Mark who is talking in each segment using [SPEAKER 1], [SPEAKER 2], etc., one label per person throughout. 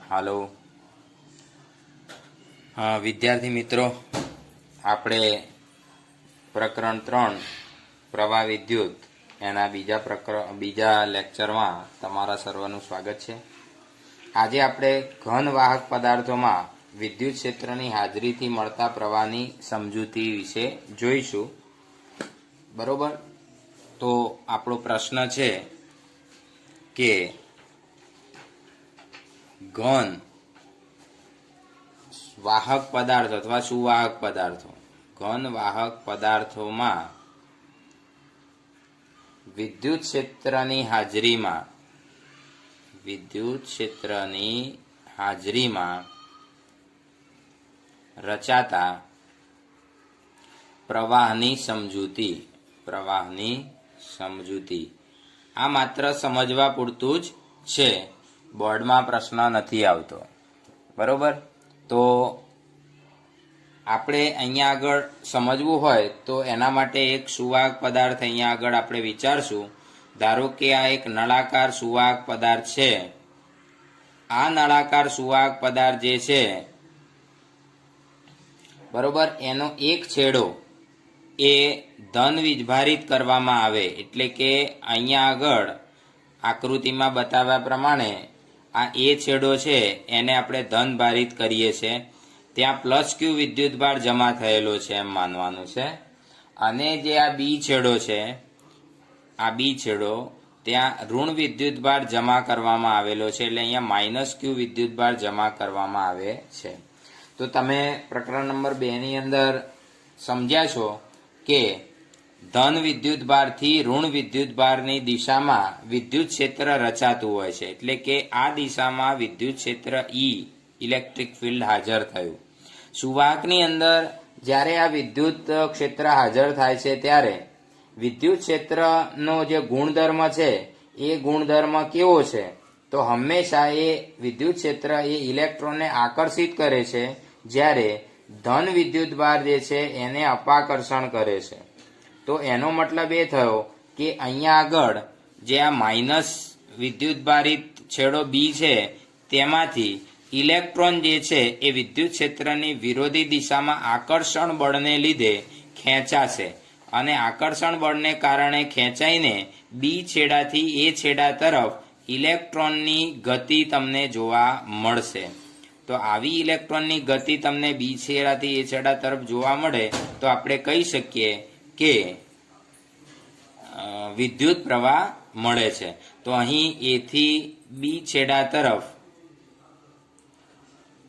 [SPEAKER 1] હાલો વિદ્યાર્થી મિત્રો, આપણે પ્રકરણ 3 પ્રવાહ વિદ્યુત એના બીજા લેક્ચરમાં તમારા સર્વનું સ્વાગત છે. આજે આપણે ઘન વાહક પદાર્થોમાં વિદ્યુત ક્ષેત્રની હાજરીથી મળતા પ્રવાહની સમજૂતી વિશે જોઈશું. બરોબર, તો આપણો પ્રશ્ન છે કે ઘન વાહક પદાર્થો અથવા સુવાહક પદાર્થો, ઘન વાહક પદાર્થોમાં વિદ્યુત ક્ષેત્રની હાજરીમાં રચાતા પ્રવાહની સમજૂતી. આ માત્ર સમજવા પૂરતું જ છે, બોર્ડમાં પ્રશ્ન નથી આવતો. બરોબર, તો આપણે અહીંયા આગળ સમજવું હોય તો એના માટે એક સુવાહક પદાર્થ અહીંયા આગળ આપણે વિચારશું. ધારો કે આ એક નળાકાર સુવાહક પદાર્થ છે. આ નળાકાર સુવાહક પદાર્થ જે છે, બરોબર, એનો એક છેડો એ ધન વીજભારિત કરવામાં આવે, એટલે કે અહીંયા આગળ આકૃતિમાં બતાવ્યા પ્રમાણે આ એ છેડો છે એને આપણે ધન ભારિત કરીએ છીએ. ત્યાં પ્લસ ક્યુ વિદ્યુતભાર જમા થયેલો છે એમ માનવાનું છે. અને જે આ બી છેડો છે, આ બી છેડો ત્યાં ઋણ વિદ્યુતભાર જમા કરવામાં આવેલો છે, એટલે અહીંયા માઇનસ ક્યુ વિદ્યુતભાર જમા કરવામાં આવે છે. તો તમે પ્રકરણ નંબર 2 ની અંદર સમજ્યા છો કે ધન વિદ્યુતભારથી ઋણ વિદ્યુતભારની દિશામાં વિદ્યુત ક્ષેત્ર રચાતું હોય છે, એટલે કે આ દિશામાં વિદ્યુત ક્ષેત્ર ઇલેક્ટ્રિક ફિલ્ડ હાજર થયું. સુવાહકની અંદર જ્યારે આ વિદ્યુત ક્ષેત્ર હાજર થાય છે ત્યારે વિદ્યુત ક્ષેત્રનો જે ગુણધર્મ છે એ ગુણધર્મ કેવો છે? તો હંમેશા એ વિદ્યુત ક્ષેત્ર એ ઇલેક્ટ્રોનને આકર્ષિત કરે છે, જ્યારે ધન વિદ્યુતભાર જે છે એને અપાકર્ષણ કરે છે. તો એનો મતલબ એ થયો કે અહીંયા આગળ જે આ માઇનસ વિદ્યુતભારિત છેડો બી છે તેમાંથી ઇલેક્ટ્રોન જે છે એ વિદ્યુત ક્ષેત્રની વિરોધી દિશામાં આકર્ષણ બળને લીધે ખેંચાશે, અને આકર્ષણ બળને કારણે ખેંચાઈને બી છેડાથી એ છેડા તરફ ઇલેક્ટ્રોનની ગતિ તમને જોવા મળશે. તો આવી ઇલેક્ટ્રોનની ગતિ તમને બી છેડાથી એ છેડા તરફ જોવા મળે તો આપણે કહી શકીએ કે વિદ્યુત પ્રવાહ મળે છે. તો અહીં એ થી બી છેડા તરફ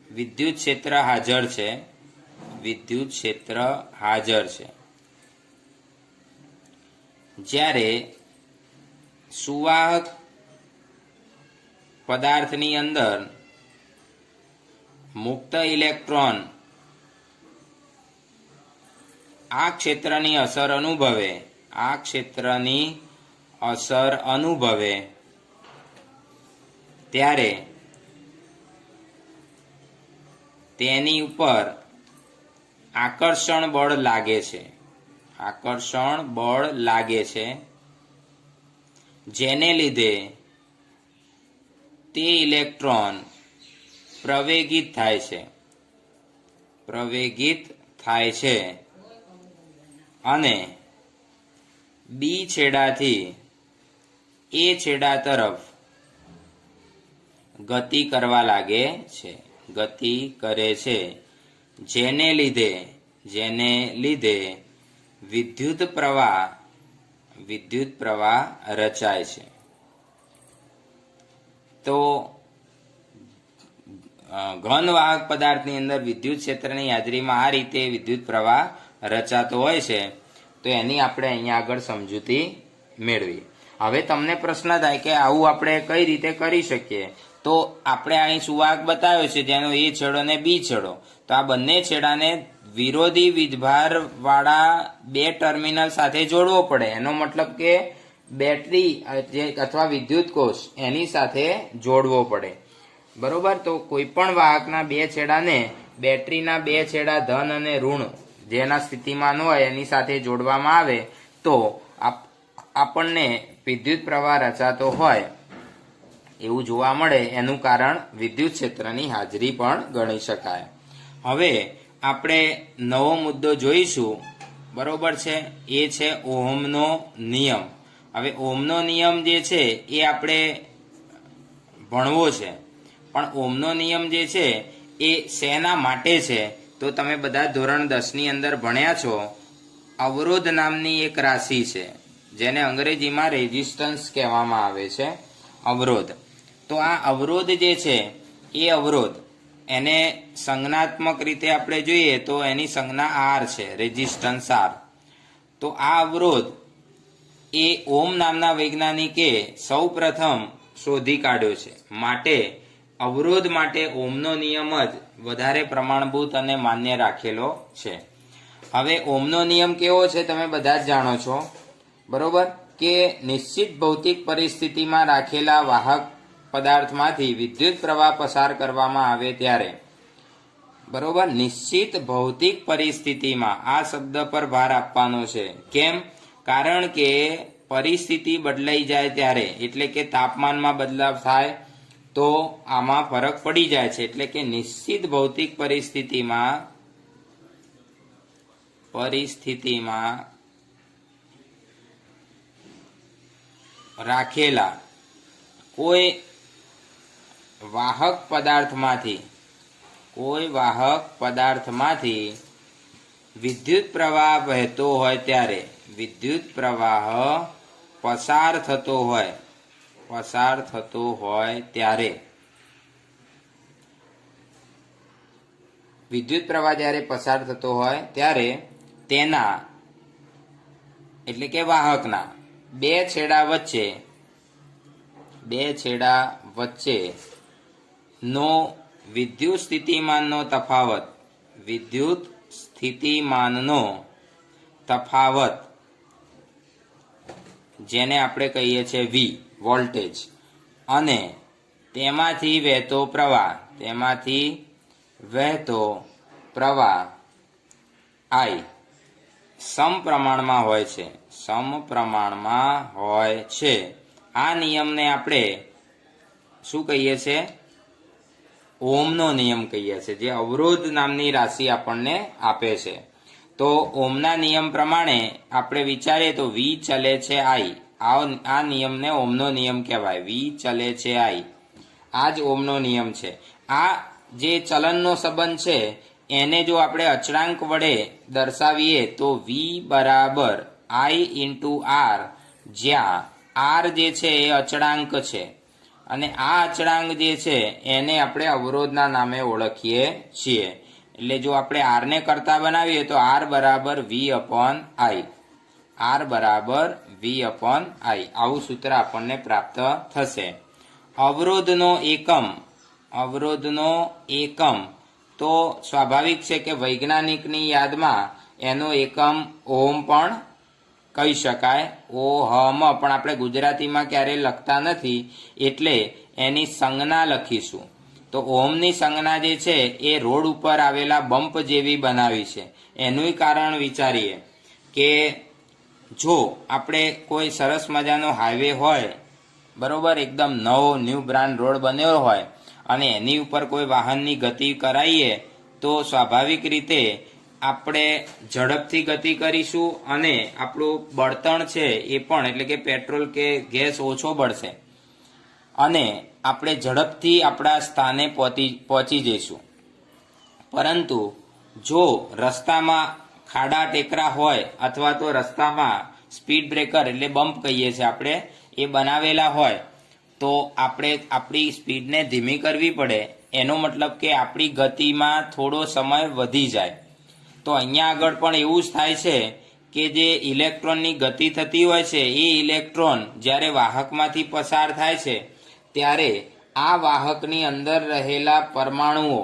[SPEAKER 1] વિદ્યુત ક્ષેત્ર હાજર છે. જ્યારે સુવાહક પદાર્થની અંદર મુક્ત ઇલેક્ટ્રોન આ ક્ષેત્રની અસર અનુભવે ત્યારે તેની ઉપર આકર્ષણ બળ લાગે છે, જેને લીધે તે ઇલેક્ટ્રોન પ્રવેગિત થાય છે અને બી છેડાથી એ છેડા તરફ ગતિ કરે છે, જેને લીધે વિદ્યુત પ્રવાહ રચાય છે. તો ઘન વાહક પદાર્થની અંદર વિદ્યુત ક્ષેત્રની હાજરીમાં આ રીતે વિદ્યુત પ્રવાહ રચાતો હોય છે. તો એની આપણે અહીંયા આગળ સમજૂતી મેળવી. હવે તમને પ્રશ્ન થાય કે આવું આપણે કઈ રીતે કરી શકીએ? તો આપણે અહીં સુવાહક બતાવ્યો છે જેનો એ છેડો ને બી છેડો, તો આ બંને છેડાને વિરોધી વીજભાર વાળા બે ટર્મિનલ સાથે જોડવો પડે. એનો મતલબ કે બેટરી અથવા વિદ્યુત કોષ એની સાથે જોડવો પડે. બરોબર, તો કોઈ પણ વાહકના બે છેડાને બેટરીના બે છેડા ધન અને ઋણ જેના સ્થિતિમાન હોય એની સાથે જોડવામાં આવે તો આપણને વિદ્યુત પ્રવાહ રચાતો હોય એવું જોવા મળે એનું કારણ વિદ્યુત ક્ષેત્રની હાજરી પણ ગણી શકાય. હવે આપણે નવો મુદ્દો જોઈશું, બરોબર છે, એ છે ઓહમનો નિયમ. હવે ઓહમનો નિયમ જે છે એ આપણે ભણવો છે, પણ ઓહમનો નિયમ જે છે એ શેના માટે છે? તો તમે બધા ધોરણ 10 ની અંદર ભણ્યા છો. અવરોધ નામની એક રાશિ છે જેને અંગ્રેજીમાં રેઝિસ્ટન્સ કહેવામાં આવે છે, અવરોધ. તો આ અવરોધ જે છે એ અવરોધ એને સંજ્ઞાત્મક રીતે આપણે જોઈએ તો એની સંજ્ઞા આર છે, રેઝિસ્ટન્સ આર. તો આ અવરોધ એ ઓહમ નામના વૈજ્ઞાનિકે સૌ પ્રથમ શોધી કાઢ્યો છે. માટે અવરોધ માટે ઓહમનો નિયમ જ વધારે પ્રમાણભૂત અને માન્ય રાખેલો છે. હવે ઓહમનો નિયમ કેવો છે તમે બધા જ જાણો છો, બરોબર, કે નિશ્ચિત ભૌતિક પરિસ્થિતિમાં રાખેલા વાહક પદાર્થમાંથી વિદ્યુત પ્રવાહ પસાર કરવામાં આવે ત્યારે, બરોબર, નિશ્ચિત ભૌતિક પરિસ્થિતિમાં, આ શબ્દ પર ભાર આપવાનો છે. કેમ? કારણ કે પરિસ્થિતિ બદલાઈ જાય ત્યારે, એટલે કે તાપમાનમાં બદલાવ થાય તો આમાં ફરક પડી જાય છે. એટલે કે નિશ્ચિત ભૌતિક પરિસ્થિતિમાં રાખેલા કોઈ વાહક પદાર્થમાંથી વિદ્યુત પ્રવાહ વહેતો હોય ત્યારે, વિદ્યુત પ્રવાહ પસાર થતો હોય ત્યારે, વિદ્યુત પ્રવાહ જ્યારે પસાર થતો હોય ત્યારે તેના એટલે કે વાહકના બે છેડા વચ્ચે નો વિદ્યુત સ્થિતિમાનનો તફાવત, જેને આપણે કહીએ છીએ V, વોલ્ટેજ, અને તેમાંથી વહેતો પ્રવાહ I સમપ્રમાણમાં હોય છે. આ નિયમને આપણે શું કહીએ છીએ? ઓહમનો નિયમ કહીએ છીએ, જે અવરોધ નામની રાશિ આપણને આપે છે. તો ઓહમના નિયમ પ્રમાણે આપણે વિચારીએ તો V ચલે છે I, આ નિયમને ઓહમનો નિયમ કહેવાય. V ચલે છે I, આ જ ઓહમનો નિયમ છે. આ જે ચલનનો સંબંધ છે એને જો આપણે અચળાંક વડે દર્શાવીએ તો V બરાબર I ઇન્ટુ R, જ્યાં R જે છે એ અચળાંક છે અને આ અચળાંક જે છે એને આપણે અવરોધના નામે ઓળખીએ છીએ. એટલે જો આપણે R ને કરતા બનાવીએ તો R બરાબર V અપોન I, આવું સૂત્ર આપણને પ્રાપ્ત થશે. અવરોધનો એકમ તો સ્વાભાવિક છે કે વૈજ્ઞાનિકની યાદમાં એનો એકમ ઓહમ પણ કહી શકાય, ઓહમ, પણ આપણે ગુજરાતીમાં ક્યારેય લખતા નથી એટલે એની સંજ્ઞા લખીશું. તો ઓહમની સંજ્ઞા જે છે એ રોડ ઉપર આવેલા બમ્પ જેવી બનાવી છે. એનું કારણ વિચારીએ કે જો આપણે કોઈ સરસ મજાનો હાઈવે હોય, બરોબર, એકદમ ન્યૂ બ્રાન્ડ રોડ બન્યો હોય અને એની ઉપર કોઈ વાહનની ગતિ કરાવીએ તો સ્વાભાવિક રીતે આપણે ઝડપથી ગતિ કરીશું અને આપણું બળતણ છે એ પણ, એટલે કે પેટ્રોલ કે ગેસ ઓછો બળશે અને આપણે ઝડપથી આપણા સ્થાને પહોંચી જઈશું. પરંતુ જો રસ્તામાં ખાડા ટેકરા હોય અથવા તો રસ્તામાં સ્પીડ બ્રેકર એટલે બમ્પ કહીએ છીએ આપણે, એ બનાવેલા હોય તો આપણે આપણી સ્પીડને ધીમી કરવી પડે. એનો મતલબ કે આપણી ગતિમાં થોડો સમય વધી જાય. તો અહીંયા આગળ પણ એવું જ થાય છે કે જે ઇલેક્ટ્રોનની ગતિ થતી હોય છે એ ઇલેક્ટ્રોન જ્યારે વાહકમાંથી પસાર થાય છે ત્યારે આ વાહકની અંદર રહેલા પરમાણુઓ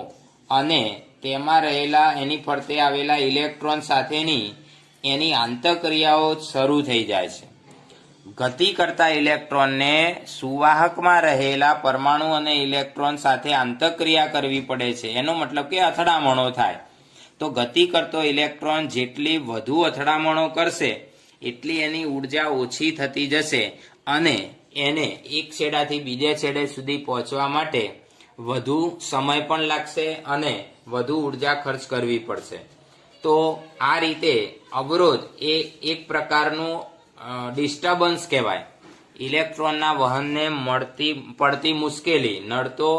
[SPEAKER 1] અને તેમાં રહેલા એની ફરતે આવેલા ઇલેક્ટ્રોન સાથેની એની આંતરક્રિયાઓ શરૂ થઈ જાય છે. ગતિ કરતા ઇલેક્ટ્રોનને સુવાહકમાં રહેલા પરમાણુ અને ઇલેક્ટ્રોન સાથે આંતરક્રિયા કરવી પડે છે. એનો મતલબ કે અથડામણો થાય. તો ગતિ કરતો ઇલેક્ટ્રોન જેટલી વધુ અથડામણો કરશે એટલી એની ઉર્જા ઓછી થતી જશે અને એને એક છેડાથી બીજે છેડે સુધી પહોંચવા માટે વધુ સમય પણ લાગશે અને વધુ ઉર્જા ખર્ચ કરવી પડશે. તો આ રીતે અવરોધ એ એક પ્રકારનું ડિસ્ટર્બન્સ કહેવાય. ઇલેક્ટ્રોનના વહનને પડતી મુશ્કેલી, નડતો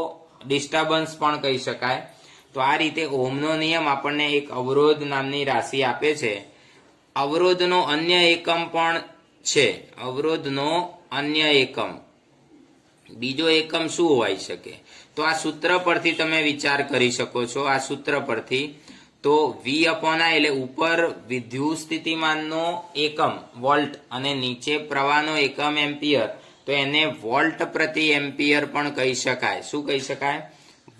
[SPEAKER 1] ડિસ્ટર્બન્સ પણ કહી શકાય. તો આ રીતે ઓહમનો નિયમ આપણને એક અવરોધ નામની રાશિ આપે છે. અવરોધનો અન્ય એકમ પણ છે. અવરોધનો અન્ય એકમ, બીજો એકમ શું હોઈ શકે? તો આ સૂત્ર પરથી તમે વિચાર કરી શકો છો. આ સૂત્ર પરથી તો V/I એટલે ઉપર વિદ્યુત સ્થિતિમાનનો એકમ વોલ્ટ અને નીચે પ્રવાહનો એકમ એમ્પિયર, તો એને વોલ્ટ પ્રતિ એમ્પિયર પણ કહી શકાય. શું કહી શકાય?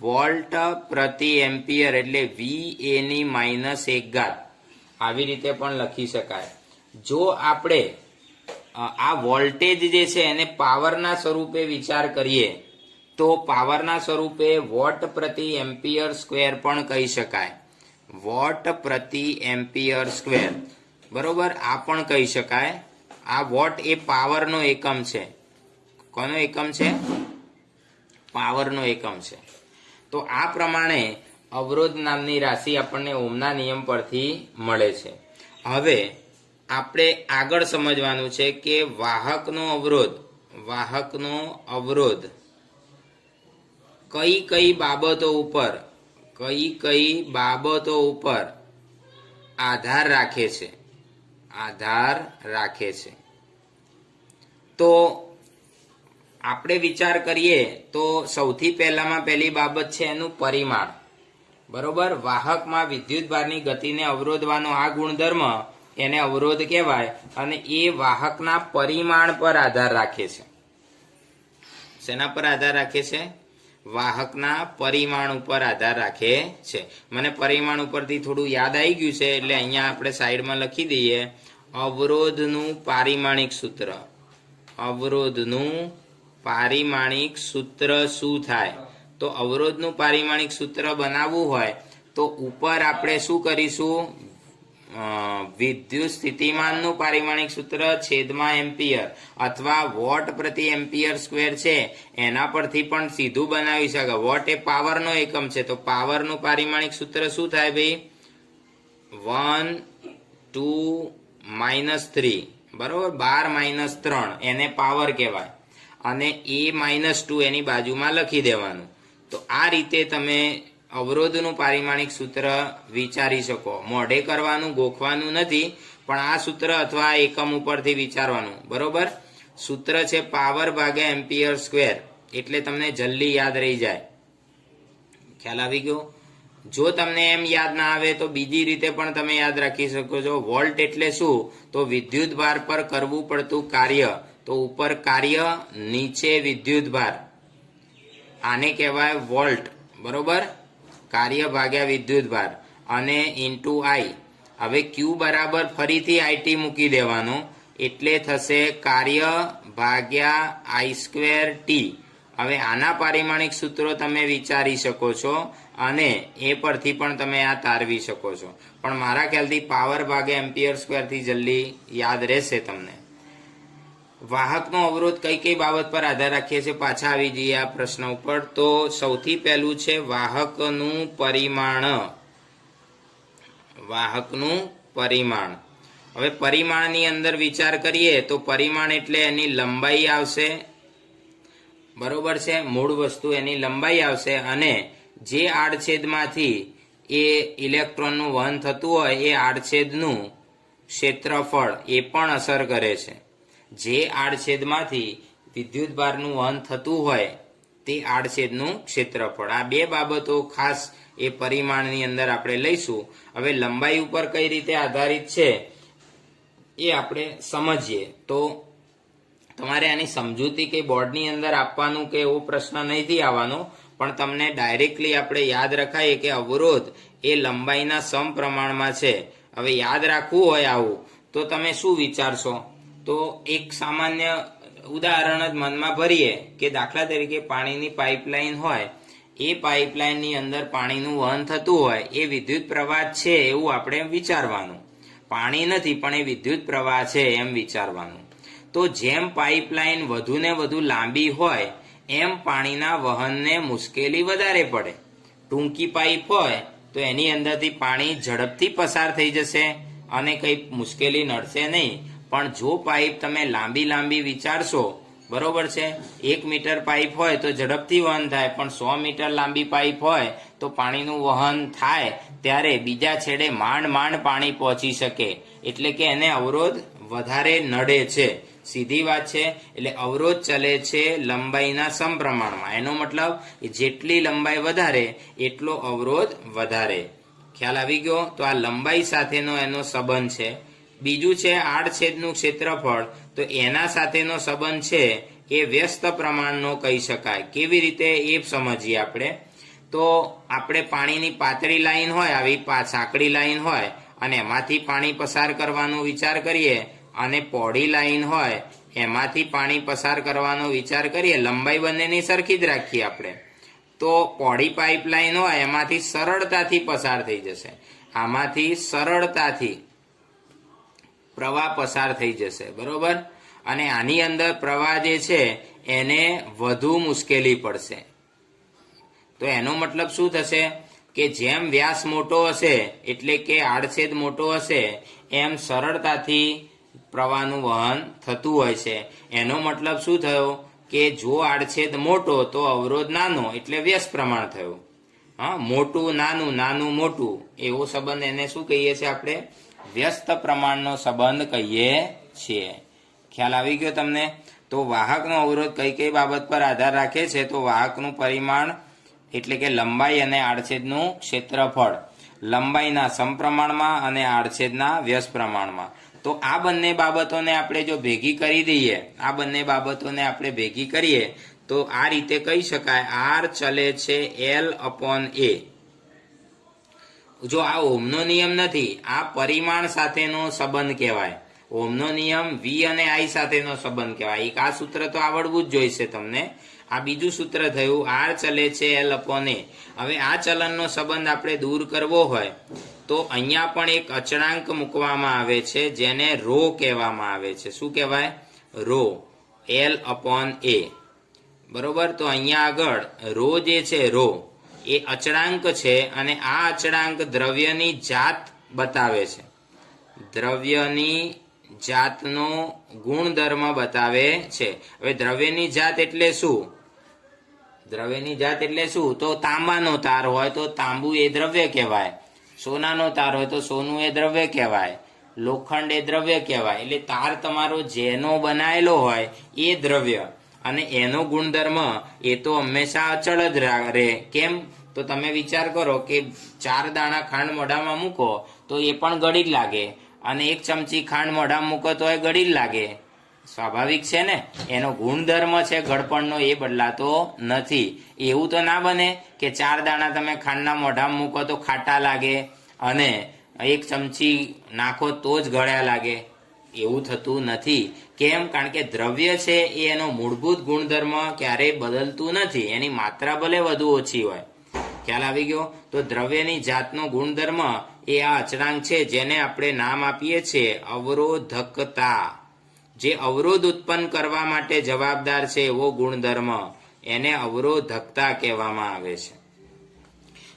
[SPEAKER 1] વોલ્ટ પ્રતિ એમ્પિયર એટલે VA-1 આવી રીતે પણ લખી શકાય. જો આપણે આ વોલ્ટેજ જે છે એને પાવરના સ્વરૂપે વિચાર કરીએ તો પાવરના સ્વરૂપે વોટ પ્રતિ એમ્પિયર સ્ક્વેર પણ કહી શકાય. વોટ પ્રતિ એમ્પિયર સ્ક્વેર, બરોબર, આ પણ કહી શકાય. આ વોટ એ પાવરનો એકમ છે. કોનો એકમ છે? પાવરનો એકમ છે. તો આ પ્રમાણે અવરોધ નામની રાશિ આપણને ઓહમના નિયમ પરથી મળે છે. હવે આપણે આગળ સમજવાનું છે કે વાહકનો અવરોધ કઈ બાબતો ઉપર આધાર રાખે છે. તો આપણે વિચાર કરીએ તો સૌથી પહેલી બાબત છે એનું પરિમાણ. બરોબર, વાહકમાં વિદ્યુતભારની ગતિને અવરોધવાનો આ ગુણધર્મ એને અવરોધ કહેવાય અને એ વાહકના પરિમાણ પર આધાર રાખે છે. શેના પર આધાર રાખે છે? વાહકના પરિમાણ ઉપર આધાર રાખે છે. મને પરિમાણ ઉપરથી થોડું યાદ આવી ગયું છે એટલે અહીંયા આપણે સાઈડમાં લખી દઈએ. અવરોધનું પારિમાણિક સૂત્ર. અવરોધનું પારિમાણિક સૂત્ર શું થાય? તો અવરોધનું પારિમાણિક સૂત્ર બનાવવું હોય તો ઉપર આપણે શું કરીશું? વિદ્યુત સ્થિતિમાનનું પારિમાણિક સૂત્ર છેદમાં એમ્પિયર અથવા વોટ પ્રતિ એમ્પિયર સ્ક્વેર છે એના પરથી પણ સીધું બનાવી શકે. વોટ એ પાવરનો એકમ છે તો પાવરનું પારિમાણિક સૂત્ર શું થાય ભાઈ? 1 2 3, બરોબર, 12 3 એને પાવર કહેવાય અને A-2 એની બાજુમાં લખી દેવાનું. તો આ રીતે તમે અવરોધનું પારિમાણિક સૂત્ર વિચારી શકો. મોઢે કરવાનું, ગોખવાનું નથી, પણ આ સૂત્ર અથવા એકમ ઉપરથી વિચારવાનું. બરોબર, સૂત્ર છે પાવર ભાગ્યા એમ્પિયર સ્ક્વેર, એટલે તમને જલ્દી યાદ રહી જાય. ખ્યાલ આવી ગયો? જો તમને એમ યાદ ના આવે તો બીજી રીતે પણ તમે યાદ રાખી શકો છો. વોલ્ટ એટલે શું? તો વિદ્યુત ભાર પર કરવું પડતું કાર્ય. તો ઉપર કાર્ય, નીચે વિદ્યુત ભાર, આને કહેવાય વોલ્ટ. બરોબર, કાર્ય ભાગ્યા વિદ્યુત ભાર અને ઇન્ટુ આઈ. હવે ક્યુ બરાબર ફરીથી IT મૂકી દેવાનું એટલે થશે કાર્ય ભાગ્યા I²T. હવે આના પારિમાણિક સૂત્રો તમે વિચારી શકો છો અને એ પરથી પણ તમે આ તારવી શકો છો. પણ મારા ખ્યાલથી પાવર ભાગ્યા એમ્પિયર સ્ક્વેરથી જલ્દી યાદ રહેશે તમને. વાહકનો અવરોધ કઈ બાબત પર આધાર રાખીએ છીએ? પાછા આવી જઈએ આ પ્રશ્ન ઉપર. તો સૌથી પહેલું છે વાહકનું પરિમાણ. હવે પરિમાણની અંદર વિચાર કરીએ તો પરિમાણ એટલે એની લંબાઈ આવશે. બરોબર છે, મૂળ વસ્તુ એની લંબાઈ આવશે અને જે આડછેદમાંથી એ ઇલેક્ટ્રોનનું વહન થતું હોય એ આડછેદનું ક્ષેત્રફળ એ પણ અસર કરે છે. જે આડછેદમાંથી વિદ્યુતભારનું વહન થતું હોય તે આડછેદનું ક્ષેત્રફળ. આ બે બાબતો ખાસ એ પરિમાણની અંદર આપણે લઈશું. હવે લંબાઈ ઉપર કઈ રીતે આધારિત છે એ આપણે સમજીએ. તો તમારે આની સમજૂતી કે બોર્ડની અંદર આપવાનું કે એવો પ્રશ્ન નથી આવવાનો, પણ તમને ડાયરેક્ટલી આપણે યાદ રખાઈએ કે અવરોધ એ લંબાઈના સમપ્રમાણમાં છે. હવે યાદ રાખવું હોય આવું તો તમે શું વિચારશો? તો એક સામાન્ય ઉદાહરણ જ મનમાં ભરીએ કે દાખલા તરીકે પાણીની પાઇપલાઇન હોય, એ પાઇપલાઇનની અંદર પાણીનું વહન થતું હોય, એ વિદ્યુત પ્રવાહ છે એવું આપણે વિચારવાનું. પાણી નથી પણ એ વિદ્યુત પ્રવાહ છે એમ વિચારવાનું. તો જેમ પાઇપલાઇન વધુ ને વધુ લાંબી હોય એમ પાણીના વહનને મુશ્કેલી વધારે પડે. ટૂંકી પાઇપ હોય તો એની અંદરથી પાણી ઝડપથી પસાર થઈ જશે અને કંઈ મુશ્કેલી નડશે નહીં. પણ જો પાઇપ તમે લાંબી વિચારશો, બરોબર છે, 1 મીટર પાઇપ હોય તો ઝડપથી વહન થાય, પણ 100 મીટર લાંબી પાઇપ હોય તો પાણીનું વહન થાય ત્યારે બીજા છેડે માંડ પાણી પહોંચી શકે, એટલે કે એને અવરોધ વધારે નડે છે. સીધી વાત છે. એટલે અવરોધ ચલે છે લંબાઈના સમપ્રમાણમાં. એનો મતલબ જેટલી લંબાઈ વધારે એટલો અવરોધ વધારે. ખ્યાલ આવી ગયો? તો આ લંબાઈ સાથેનો એનો સંબંધ છે. બીજું છે આડછેદનું ક્ષેત્રફળ. તો એના સાથેનો સંબંધ છે એ વ્યસ્ત પ્રમાણનો કહી શકાય. કેવી રીતે એ સમજીએ આપણે. તો આપણે પાણીની પાતળી લાઈન હોય, આવી સાંકડી લાઈન હોય અને એમાંથી પાણી પસાર કરવાનો વિચાર કરીએ, અને પહોળી લાઈન હોય એમાંથી પાણી પસાર કરવાનો વિચાર કરીએ. લંબાઈ બંનેની સરખી જ રાખીએ આપણે. તો પહોળી પાઇપલાઇન હોય એમાંથી સરળતાથી પસાર થઈ જશે. આમાંથી સરળતાથી પ્રવાહ પસાર થઈ જશે, બરોબર. અને આની અંદર પ્રવાહ જે છે એને વધુ મુશ્કેલી પડશે. તો એનો મતલબ શું થશે કે જેમ વ્યાસ મોટો હશે એટલે કે આડછેદ મોટો હશે એમ સરળતાથી પ્રવાહનું વહન થતું હોય છે. એનો મતલબ શું થયો કે જો આડછેદ મોટો તો અવરોધ નાનો, એટલે વ્યસ્ત પ્રમાણ થયું. હા, મોટું નાનું, નાનું મોટું, એવો સંબંધ એને શું કહીએ છીએ આપણે? વ્યસ્ત પ્રમાણનો સંબંધ કહીએ છીએ. ખ્યાલ આવી ગયો તમને? તો વાહકનો અવરોધ કઈ બાબત પર આધાર રાખે છે? તો વાહકનું પરિમાણ એટલે કે લંબાઈ અને આડછેદનું ક્ષેત્રફળ, લંબાઈના સમપ્રમાણમાં અને આડછેદના વ્યસ્ત પ્રમાણમાં. તો આ બંને બાબતોને આપણે જો ભેગી કરી દઈએ, આ બંને બાબતોને આપણે ભેગી કરીએ તો આ રીતે કહી શકાય, આર ચલે છે L/A. જો આ ઓહમનો નિયમ નથી, આ પરિમાણ સાથેનો સંબંધ કહેવાય. ઓહમનો નિયમ V અને I સાથેનો સંબંધ કહેવાય. એક આ સૂત્ર તો આવડવું જ જોઈશે તમને. આ બીજું સૂત્ર થયું, આર ચલે છે L/A. હવે આ ચલનનો સંબંધ આપણે દૂર કરવો હોય તો અહીંયા પણ એક અચળાંક મૂકવામાં આવે છે જેને રો કહેવામાં આવે છે. શું કહેવાય? Row, L/A. બરોબર. તો અહીંયા આગળ રો જે છે, રો એ અચળાંક છે અને આ અચળાંક દ્રવ્યની જાત બતાવે છે. દ્રવ્યની જાતનો ગુણધર્મ બતાવે છે. હવે દ્રવ્યની જાત એટલે શું? દ્રવ્યની જાત એટલે શું? તો તાંબાનો તાર હોય તો તાંબુ એ દ્રવ્ય કહેવાય. સોનાનો તાર હોય તો સોનું એ દ્રવ્ય કહેવાય. લોખંડ એ દ્રવ્ય કહેવાય. એટલે તાર તમારો જેનો બનાયેલો હોય એ દ્રવ્ય, અને એનો ગુણધર્મ એ તો હંમેશા અચળ જ રહે. કેમ? તો તમે વિચાર કરો કે 4 દાણા ખાંડ મોઢામાં મૂકો તો એ પણ ગળી જ લાગે, અને 1 ચમચી ખાંડ મોઢામાં મૂકો તો એ ગળી જ લાગે. સ્વાભાવિક છે ને? એનો ગુણધર્મ છે ગળપણનો, એ બદલાતો નથી. એવું તો ના બને કે 4 દાણા તમે ખાંડના મોઢામાં મૂકો તો ખાટા લાગે અને 1 ચમચી નાખો તો જ ગળ્યા લાગે. એવું થતું નથી. કેમ? કારણ કે દ્રવ્ય છે એ એનો મૂળભૂત ગુણધર્મ ક્યારેય બદલતું નથી. એની માત્રા ભલે વધુ ઓછી હોય. ખ્યાલ આવી ગયો? તો દ્રવ્યની જાતનો ગુણધર્મ એ આ અચળાંક છે જેને આપણે નામ આપીએ છીએ અવરોધકતા. જે અવરોધ ઉત્પન્ન કરવા માટે જવાબદાર છે એવો ગુણધર્મ, એને અવરોધકતા કહેવામાં આવે છે.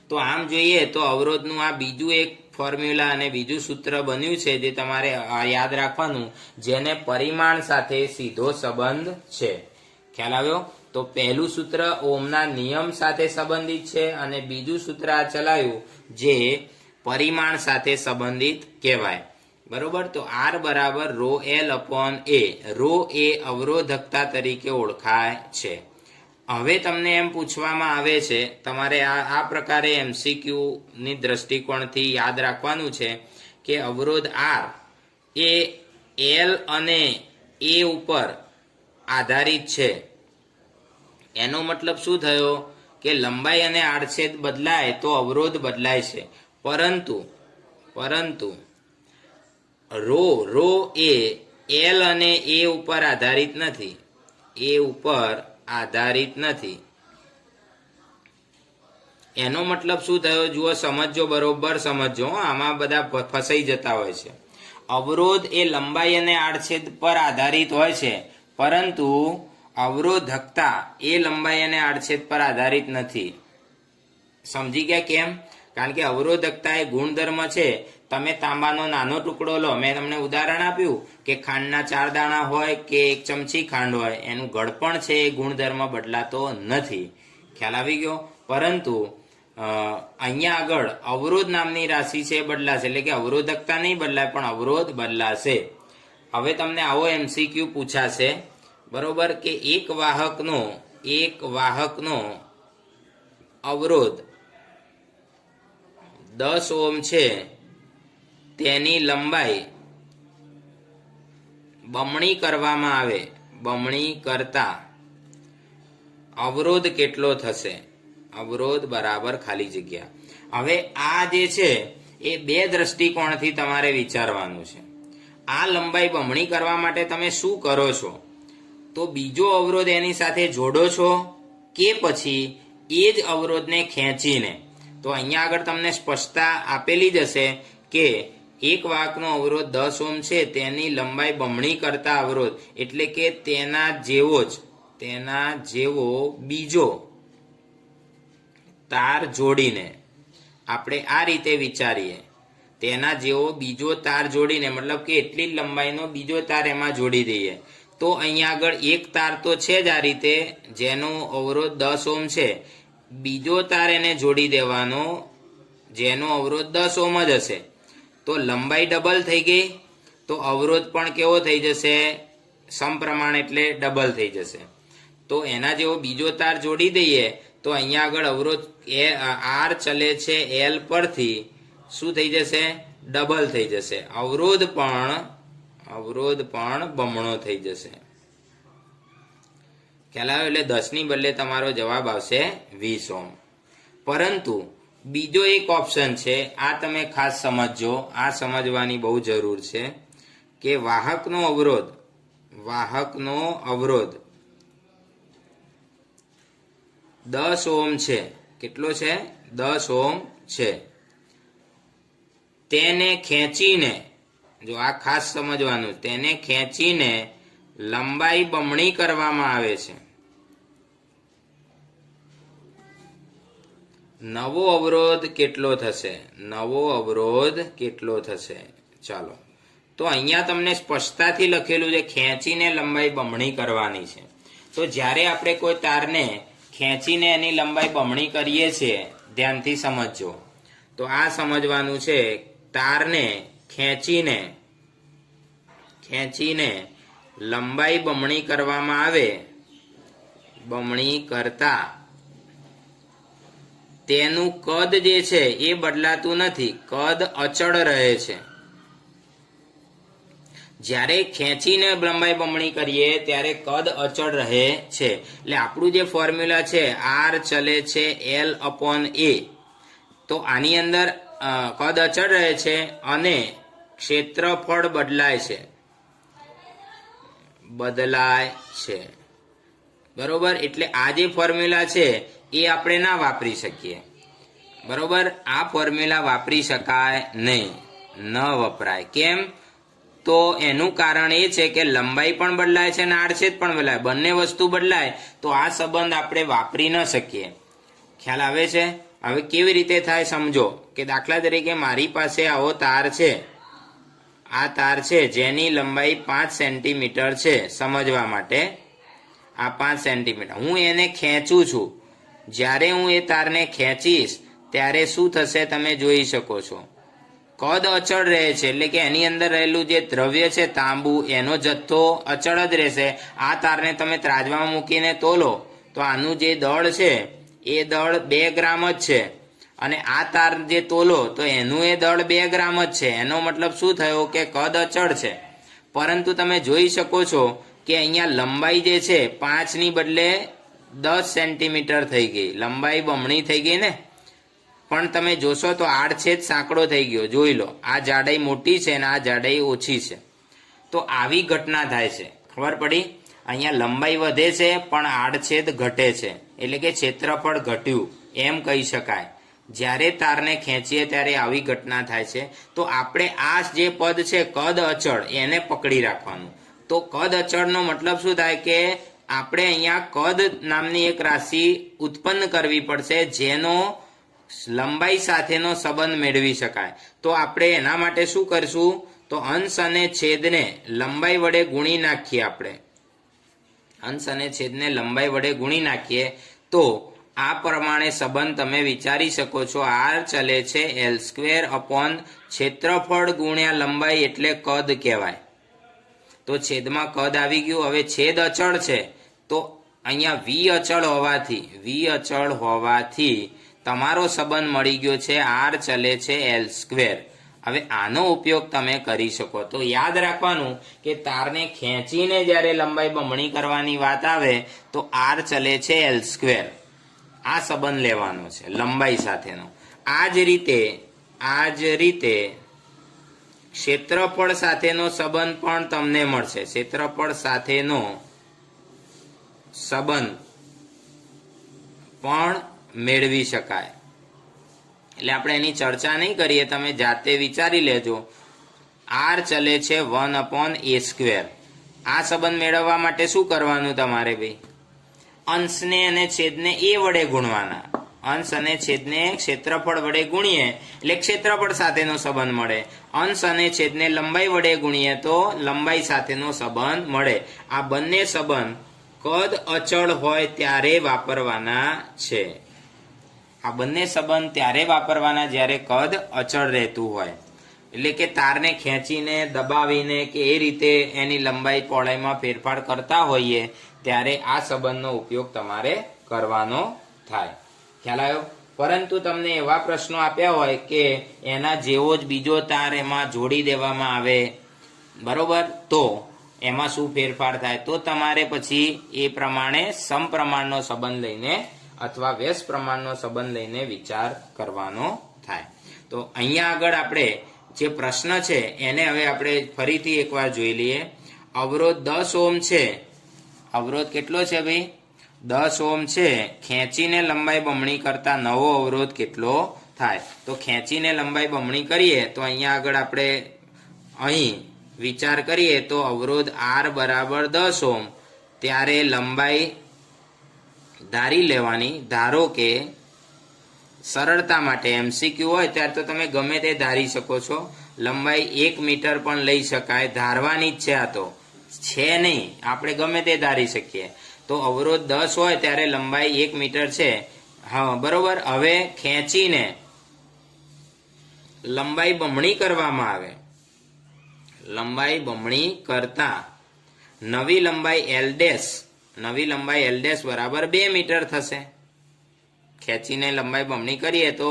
[SPEAKER 1] તો આમ જોઈએ તો અવરોધનું આ બીજું એક ફોર્મ્યુલા અને બીજું સૂત્ર બન્યું છે જે તમારે યાદ રાખવાનું, જેને પરિમાણ સાથે સીધો સંબંધ છે. ખ્યાલ આવ્યો? તો પહેલું સૂત્ર ઓહમના નિયમ સાથે સંબંધિત છે અને બીજું સૂત્ર આ ચલાવ્યું જે પરિમાણ સાથે સંબંધિત કહેવાય. બરોબર. તો R બરાબર ρL/A. રો એ અવરોધકતા તરીકે ઓળખાય છે. હવે તમને એમ પૂછવામાં આવે છે, તમારે આ પ્રકારે MCQ ની દ્રષ્ટિકોણથી યાદ રાખવાનું છે કે અવરોધ R એ L અને A ઉપર આધારિત છે. એનો મતલબ શું થયો કે લંબાઈ અને આડછેદ બદલાય તો અવરોધ બદલાય છે, પરંતુ રો એ L અને A ઉપર આધારિત નથી. A ઉપર આધારિત નથી. એનો મતલબ શું થયો? જુઓ, સમજો, બરોબર સમજો. આમાં બધા ફસાઈ જતા હોય છે. અવરોધ એ લંબાઈ અને આડછેદ પર આધારિત હોય છે, પરંતુ અવરોધકતા એ લંબાઈ અને આડછેદ પર આધારિત નથી. સમજી ગયા કેમ? કારણ કે અવરોધકતા એ ગુણધર્મ છે. તમે તાંબાનો નાનો ટુકડો લો, મેં તમને ઉદાહરણ આપ્યું કે ખાંડના 4 દાણા હોય કે 1 ચમચી ખાંડ હોય, એનું ગળપણ છે એ ગુણધર્મ બદલાતો નથી. ખ્યાલ આવી ગયો? પરંતુ અહીંયા આગળ અવરોધ નામની રાશિ છે એ બદલાશે, એટલે કે અવરોધકતા નહીં બદલાય પણ અવરોધ બદલાશે. હવે તમને આવો MCQ પૂછાશે, બરોબર, કે એક વાહકનો અવરોધ 10 ઓહ્મ છે, તેની લંબાઈ બમણી કરવામાં આવે, બમણી કરતા અવરોધ કેટલો થશે? અવરોધ બરાબર ખાલી જગ્યા. હવે આ જે છે એ 2 દ્રષ્ટિકોણથી તમારે વિચારવાનું છે. આ લંબાઈ બમણી કરવા માટે તમે શું કરો છો? તો બીજો અવરોધ એની સાથે જોડો છો કે પછી એ જ અવરોધને ખેંચીને? તો અહીંયા આગળ તમને સ્પષ્ટતા આપેલી જ હશે કે એક વાહકનો અવરોધ 10 ઓહ્મ છે, તેની લંબાઈ બમણી કરતા અવરોધ, એટલે કે તેના જેવો બીજો તાર જોડીને આપણે આ રીતે વિચારીએ, તેના જેવો બીજો તાર જોડીને, મતલબ કે એટલી જ લંબાઈનો બીજો તાર એમાં જોડી દઈએ. તો અહીંયા આગળ એક તાર તો છે જ આ રીતે, જેનો અવરોધ 10 ઓહ્મ છે, બીજો તાર એને જોડી દેવાનો જેનો અવરોધ 10 ઓહ્મ જ હશે. તો લંબાઈ ડબલ થઈ ગઈ, તો અવરોધ પણ કેવો થઈ જશે? સમપ્રમાણ, એટલે ડબલ થઈ જશે. તો એના જેવો બીજો તાર જોડી દઈએ તો અહીંયા આગળ અવરોધ આર ચલે છે એલ પરથી શું થઈ જશે? ડબલ થઈ જશે. અવરોધ પણ બમણો થઈ જશે. ખ્યાલ આવ્યો? એટલે 10 ની બદલે તમારો જવાબ આવશે 20 ઓહ્મ. પરંતુ બીજો એક ઓપ્શન છે, આ તમે ખાસ સમજજો, આ સમજવાની બહુ જરૂર છે કે વાહકનો અવરોધ 10 ઓહ્મ છે. કેટલો છે? 10 ઓહ્મ છે. તેને ખેંચીને, જો આ ખાસ સમજવાનું, તેને ખેંચીને લંબાઈ બમણી કરવામાં આવે છે. નવો અવરોધ કેટલો થશે? ચાલો, તો અહીંયા તમને સ્પષ્ટતાથી લખેલું છે ખેંચીને લંબાઈ બમણી કરવાની છે. તો જ્યારે આપણે કોઈ તારને ખેંચીને એની લંબાઈ બમણી કરીએ છીએ, ધ્યાનથી સમજજો. તો આ સમજવાનું છે, તારને ખેંચીને લંબાઈ બમણી કરવામાં આવે, બમણી કરતા તેનું કદ જે છે એ બદલાતું નથી, કદ અચળ રહે છે. જ્યારે ખેંચીને લંબાઈ બમણી કરીએ ત્યારે કદ અચળ રહે છે. એટલે આપણું જે ફોર્મ્યુલા છે આર ચલે છે L/A, તો આની અંદર કદ અચળ રહે છે અને ક્ષેત્રફળ બદલાય છે. બરોબર? એટલે આ જે ફોર્મ્યુલા છે એ આપણે ના વાપરી શકીએ. બરોબર? આ ફોર્મ્યુલા વાપરી શકાય નહીં, ન વપરાય. કેમ? તો એનું કારણ એ છે કે લંબાઈ પણ બદલાય છે અને આડછેદ પણ બદલાય, બંને વસ્તુ બદલાય તો આ સંબંધ આપણે વાપરી ન શકીએ. ખ્યાલ આવે છે? હવે કેવી રીતે થાય સમજો. કે દાખલા તરીકે મારી પાસે આવો તાર છે, આ તાર છે જેની લંબાઈ 5 સેન્ટીમીટર છે. સમજવા માટે આ 5 સેન્ટીમીટર, હું એને ખેંચું છું. જ્યારે હું એ તારને ખેંચીશ ત્યારે શું થશે તમે જોઈ શકો છો. કદ અચળ રહે છે, એટલે કે એની અંદર રહેલું જે દ્રવ્ય છે તાંબુ, એનો જથ્થો અચળ જ રહેશે. આ તારને તમે ત્રાજવામાં મૂકીને તોલો તો આનું જે દળ છે એ દળ 2 ગ્રામ જ છે, અને આ તાર જે તોલો તો એનું એ દળ 2 ગ્રામ જ છે. એનો મતલબ શું થયો કે કદ અચળ છે. પરંતુ તમે જોઈ શકો છો કે અહીંયા લંબાઈ જે છે 5 ની બદલે 10 સેન્ટીમીટર થઈ ગઈ, લંબાઈ બમણી થઈ ગઈ ને. પણ તમે જોશો તો આડછેદ સાંકડો થઈ ગયો. જોઈ લો, આ જાડાઈ મોટી છે અને આ જાડાઈ ઓછી છે. તો આવી ઘટના થાય છે. ખબર પડી? અહીંયા લંબાઈ વધે છે પણ આડછેદ ઘટે છે, એટલે કે ક્ષેત્રફળ ઘટ્યું એમ કહી શકાય. જ્યારે તારને ખેંચીએ ત્યારે આવી ઘટના થાય છે. તો આપણે આ જે પદ છે કદ અચળ એને પકડી રાખવાનું. તો કદ અચળનો મતલબ શું થાય કે આપણે અહીંયા કદ નામની એક રાશિ ઉત્પન્ન કરવી પડશે જેનો લંબાઈ સાથેનો સંબંધ મેળવી શકાય. તો આપણે એના માટે શું કરશું? તો અંશ અને છેદને લંબાઈ વડે ગુણી નાખીએ. આપણે અંશ અને છેદને લંબાઈ વડે ગુણી નાખીએ તો આ પ્રમાણે સંબંધ તમે વિચારી શકો છો. આર ચલે છે L² અપોન ક્ષેત્રફળ ગુણ્યા લંબાઈ એટલે કદ કહેવાય. તો છેદમાં કદ આવી ગયું. હવે છેદ અચળ છે તો અહીંયા વી અચળ હોવાથી તમારો સંબંધ મળી ગયો છે આર ચલે છે L². હવે આનો ઉપયોગ તમે કરી શકો. તો યાદ રાખવાનું કે તારને ખેંચીને જ્યારે લંબાઈ બમણી કરવાની વાત આવે તો આર ચલે છે L². આ સંબંધ લેવાનો છે લંબાઈ સાથેનો. આ જ રીતે ક્ષેત્રફળ સાથેનો સંબંધ પણ તમને મળશે. ક્ષેત્રફળ સાથેનો સંબંધ પણ મેળવી શકાય. એટલે આપણે એની ચર્ચા નહીં કરીએ, તમે જાતે વિચારી લેજો. આર ચલે છે 1/a². આ સંબંધ મેળવવા માટે શું કરવાનું તમારે ભાઈ? અંશને અને છેદને એ વડે ગુણવાના. અંશ અને છેદને ક્ષેત્રફળ વડે ગુણીએ એટલે ક્ષેત્રફળ સાથેનો સંબંધ મળે. અંશ અને છેદને લંબાઈ વડે ગુણીએ તો લંબાઈ સાથેનો સંબંધ મળે. આ બંને સંબંધ કદ અચળ હોય ત્યારે વાપરવાના છે. આ બંને સંબંધ ત્યારે વાપરવાના જ્યારે કદ અચળ રહેતું હોય. એટલે કે તારને ખેંચીને દબાવીને કે એ રીતે એની લંબાઈ પહોળાઈમાં ફેરફાર કરતા હોઈએ ત્યારે આ સંબંધનો ઉપયોગ તમારે કરવાનો થાય. ખ્યાલ આવ્યો? પરંતુ તમને એવા પ્રશ્નો આપ્યા હોય કે એના જેવો જ બીજો તાર એમાં જોડી દેવામાં આવે, બરોબર, તો એમાં શું ફેરફાર થાય? તો તમારે પછી એ પ્રમાણે સમપ્રમાણનો સંબંધ લઈને અથવા વ્યસ્ત પ્રમાણનો સંબંધ લઈને વિચાર કરવાનો થાય. તો અહીંયા આગળ આપણે જે પ્રશ્ન છે એને હવે આપણે ફરીથી એકવાર જોઈ લઈએ. અવરોધ 10 ઓહ્મ છે. અવરોધ કેટલો છે ભાઈ? 10 ઓહ્મ છે. ખેંચીને લંબાઈ બમણી કરતા નવો અવરોધ કેટલો થાય? તો ખેંચીને લંબાઈ બમણી કરીએ તો અહીંયા આગળ આપણે અહીં વિચાર કરીએ તો અવરોધ R બરાબર 10 ઓહ્મ, ત્યારે લંબાઈ ધારી લેવાની. ધારો કે સરળતા માટે MCQ હોય ત્યારે તો તમે ગમે તે ધારી શકો છો. લંબાઈ 1 મીટર પણ લઈ શકાય, ધારવાની જ છે. આ તો છે નહીં, આપણે ગમે તે ધારી શકીએ. તો અવરોધ 10 હોય ત્યારે લંબાઈ 1 મીટર છે. હા, બરોબર. હવે ખેંચીને લંબાઈ બમણી કરવામાં આવે. લંબાઈ બમણી કરતા નવી લંબાઈ L' બરાબર 2 મીટર થશે. ખેંચીને લંબાઈ બમણી કરીએ તો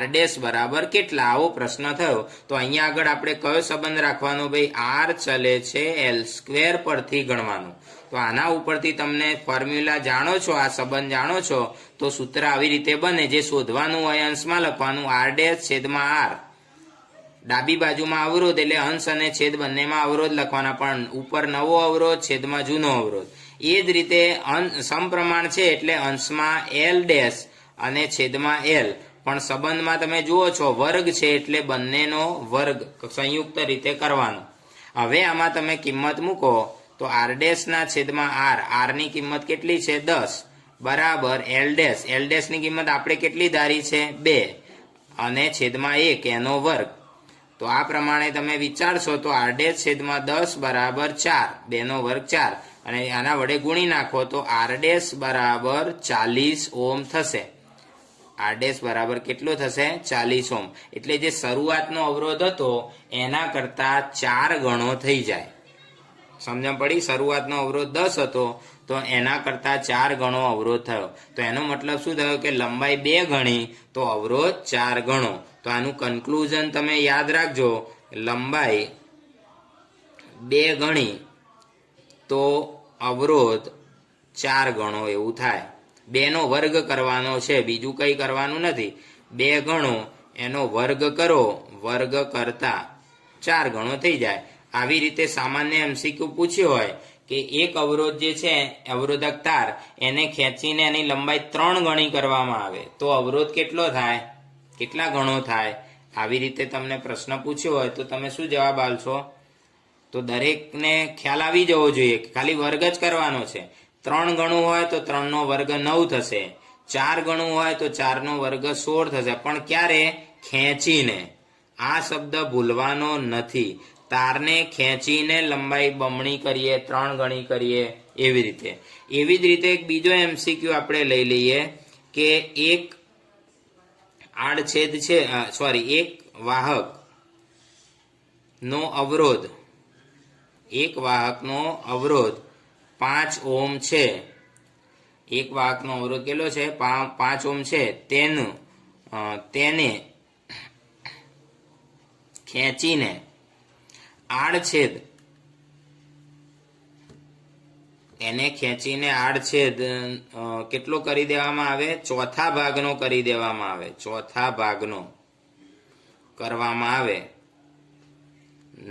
[SPEAKER 1] R' બરાબર કેટલા? આવો પ્રશ્ન થયો. તો અહીંયા આગળ આપણે કયો સંબંધ રાખવાનો ભાઈ? R ચલે છે L² પરથી ગણવાનું. તો આના ઉપરથી તમને ફોર્મ્યુલા જાણો છો, આ સંબંધ જાણો છો, તો સૂત્ર આવી રીતે બને. જે શોધવાનું હોય અંશમાં લખવાનું R' છેદમાં R. ડાબી બાજુમાં અવરોધ એટલે અંશ અને છેદ બંનેમાં અવરોધ લખવાના, પણ ઉપર નવો અવરોધ, છેદમાં જૂનો અવરોધ. એ જ રીતે સમપ્રમાણ છે એટલે અંશમાં L' અને છેદમાં L. પણ સંબંધમાં તમે જુઓ છો વર્ગ છે એટલે બંનેનો વર્ગ સંયુક્ત રીતે કરવાનો. હવે આમાં તમે કિંમત મૂકો તો R' ના છેદમાં R ની કિંમત કેટલી છે? 10 બરાબર L' ની કિંમત આપણે કેટલી ધારી છે? 2 અને છેદમાં 1 એનો વર્ગ. તો આ પ્રમાણે તમે વિચારશો તો R' છેદમાં 10 બરાબર 4, 2 નો વર્ગ 4, અને આના વડે ગુણી નાખો તો R' બરાબર 40 ઓહ્મ થશે. R' બરાબર કેટલો થશે? 40 ઓહ્મ. એટલે જે શરૂઆતનો અવરોધ હતો એના કરતા 4 ગણો થઈ જાય. સમજણ પડી? શરૂઆતનો અવરોધ 10 હતો તો એના કરતા 4 ગણો અવરોધ થયો. તો એનો મતલબ શું થયો કે લંબાઈ 2 ગણી તો અવરોધ 4 ગણો. તો આનું કન્ક્લુઝન તમે યાદ રાખજો, લંબાઈ 2 ગણી તો અવરોધ 4 ગણો એવું થાય. 2 નો વર્ગ કરવાનો છે, બીજું કંઈ કરવાનું નથી. 2 ગણો એનો વર્ગ કરો, વર્ગ કરતા 4 ગણો થઈ જાય. આવી રીતે સામાન્ય MCQ પૂછ્યો હોય કે એક અવરોધ જે છે અવરોધક તાર એને ખેંચીને એની લંબાઈ 3 ગણી કરવામાં આવે તો અવરોધ કેટલો થાય, કેટલા ગણો થાય? આવી રીતે તમને પ્રશ્ન પૂછ્યો હોય તો તમે શું જવાબ આપશો? તો દરેકને ખ્યાલ આવી જવો જોઈએ કે ખાલી વર્ગ જ કરવાનો છે. 3 ગણું હોય તો 3 નો વર્ગ 9 થશે, 4 ગણું હોય તો 4 નો વર્ગ 16 થશે. પણ ક્યારે? ખેંચીને. આ શબ્દ ભૂલવાનો નથી. તારને ખેંચીને લંબાઈ બમણી કરીએ, 3 ગણી કરીએ, એવી રીતે. એવી જ રીતે એક બીજો MCQ આપણે લઈ લઈએ કે એક આડછેદ છે, એક વાહક નો અવરોધ, એક વાહકનો અવરોધ 5 ઓહ્મ છે. એક વાહકનો અવરોધ કેટલો છે? 5 ઓહ્મ છે. તેને ખેંચીને આડછેદ, કેટલો કરી દેવામાં આવે? ચોથા ભાગનો કરી દેવામાં આવે. ચોથા ભાગનો કરવામાં આવે.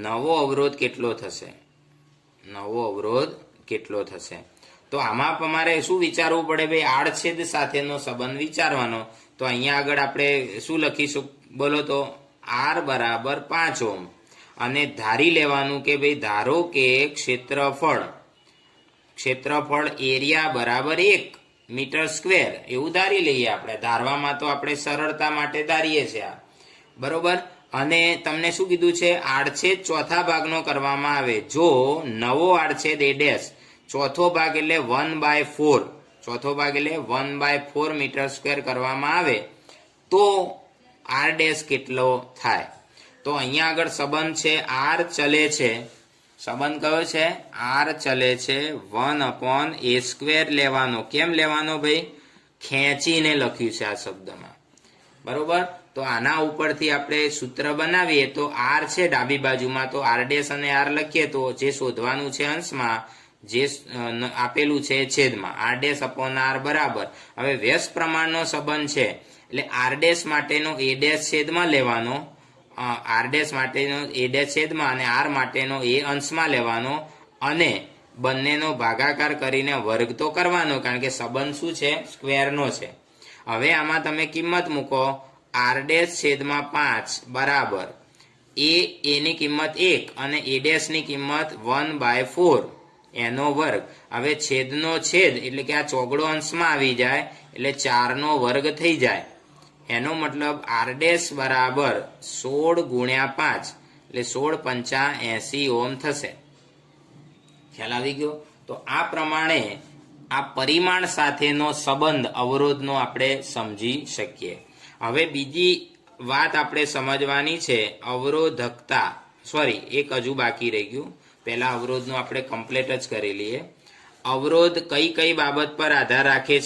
[SPEAKER 1] નવો અવરોધ કેટલો થશે? નવો અવરોધ કેટલો થશે? તો આમાં તમારે શું વિચારવું પડે? ભાઈ આડછેદ સાથેનો સંબંધ વિચારવાનો. તો અહીંયા આગળ આપણે શું લખીશું બોલો તો? R બરાબર 5 ઓહ્મ. અને ધારી લેવાનું કે ભાઈ ધારો કે ક્ષેત્રફળ એરિયા બરાબર 1 મીટર સ્ક્વેર, એવું ધારી લઈએ આપણે. ધારવામાં તો આપણે સરળતા માટે ધારીએ છીએ, બરોબર. અને તમને શું કીધું છે? આડછેદ ચોથા ભાગનો કરવામાં આવે. જો નવો આડછેદ એ ડેશ, ચોથો ભાગ એટલે 1/4, ચોથો ભાગ એટલે 1/4 મીટર સ્ક્વેર કરવામાં આવે તો R ડેશ કેટલો થાય? તો અહીંયા આગળ સંબંધ છે R ચલે છે. સંબંધ કયો છે? R ચલે છે. 1/a² લેવાનો. કેમ લેવાનો ભાઈ? ખેંચીને લખ્યું છે આ શબ્દમાં, બરોબર. તો આના ઉપરથી આપણે સૂત્ર બનાવીએ તો R છે ડાબી બાજુમાં, તો R ડેશ અને R લખીએ તો જે શોધવાનું છે અંશમાં, જે આપેલું છે છેદમાં, R ડેશ અપોન R બરાબર. હવે વ્યસ્ત પ્રમાણનો સંબંધ છે એટલે R ડેશ માટેનો a ડેશ છેદમાં લેવાનો, R ડેશ માટેનો a ડેશ છેદમાં અને R માટેનો a અંશમાં લેવાનો, અને બંનેનો ભાગાકાર કરીને વર્ગ તો કરવાનો, કારણ કે સંબંધ શું છે? સ્ક્વેરનો છે. હવે આમાં તમે કિંમત મૂકો. R ડેશ છેદમાં 5 બરાબર એની કિંમત 1 અને a ડેશ ની કિંમત 1/4 એનો વર્ગ. હવે છેદનો છેદ એટલે કે આ ચોગડો અંશમાં આવી જાય એટલે 4 નો વર્ગ થઈ જાય. એનો મતલબ R ડેશ બરાબર 16 ગુણ્યા 5 એટલે 16 પંચા 80 ઓહ્મ થશે. ખ્યાલ આવી ગયો? તો આ પ્રમાણે આ પરિમાણ સાથેનો સંબંધ અવરોધનો આપણે સમજી શકીએ. હવે બીજી વાત આપણે સમજવાની છે અવરોધકતા. એક હજુ બાકી રહી ગયું. પહેલા અવરોધનો આપણે કમ્પ્લીટ જ કરી લઈએ. અવરોધ કઈ કઈ બાબત પર આધાર રાખે છે?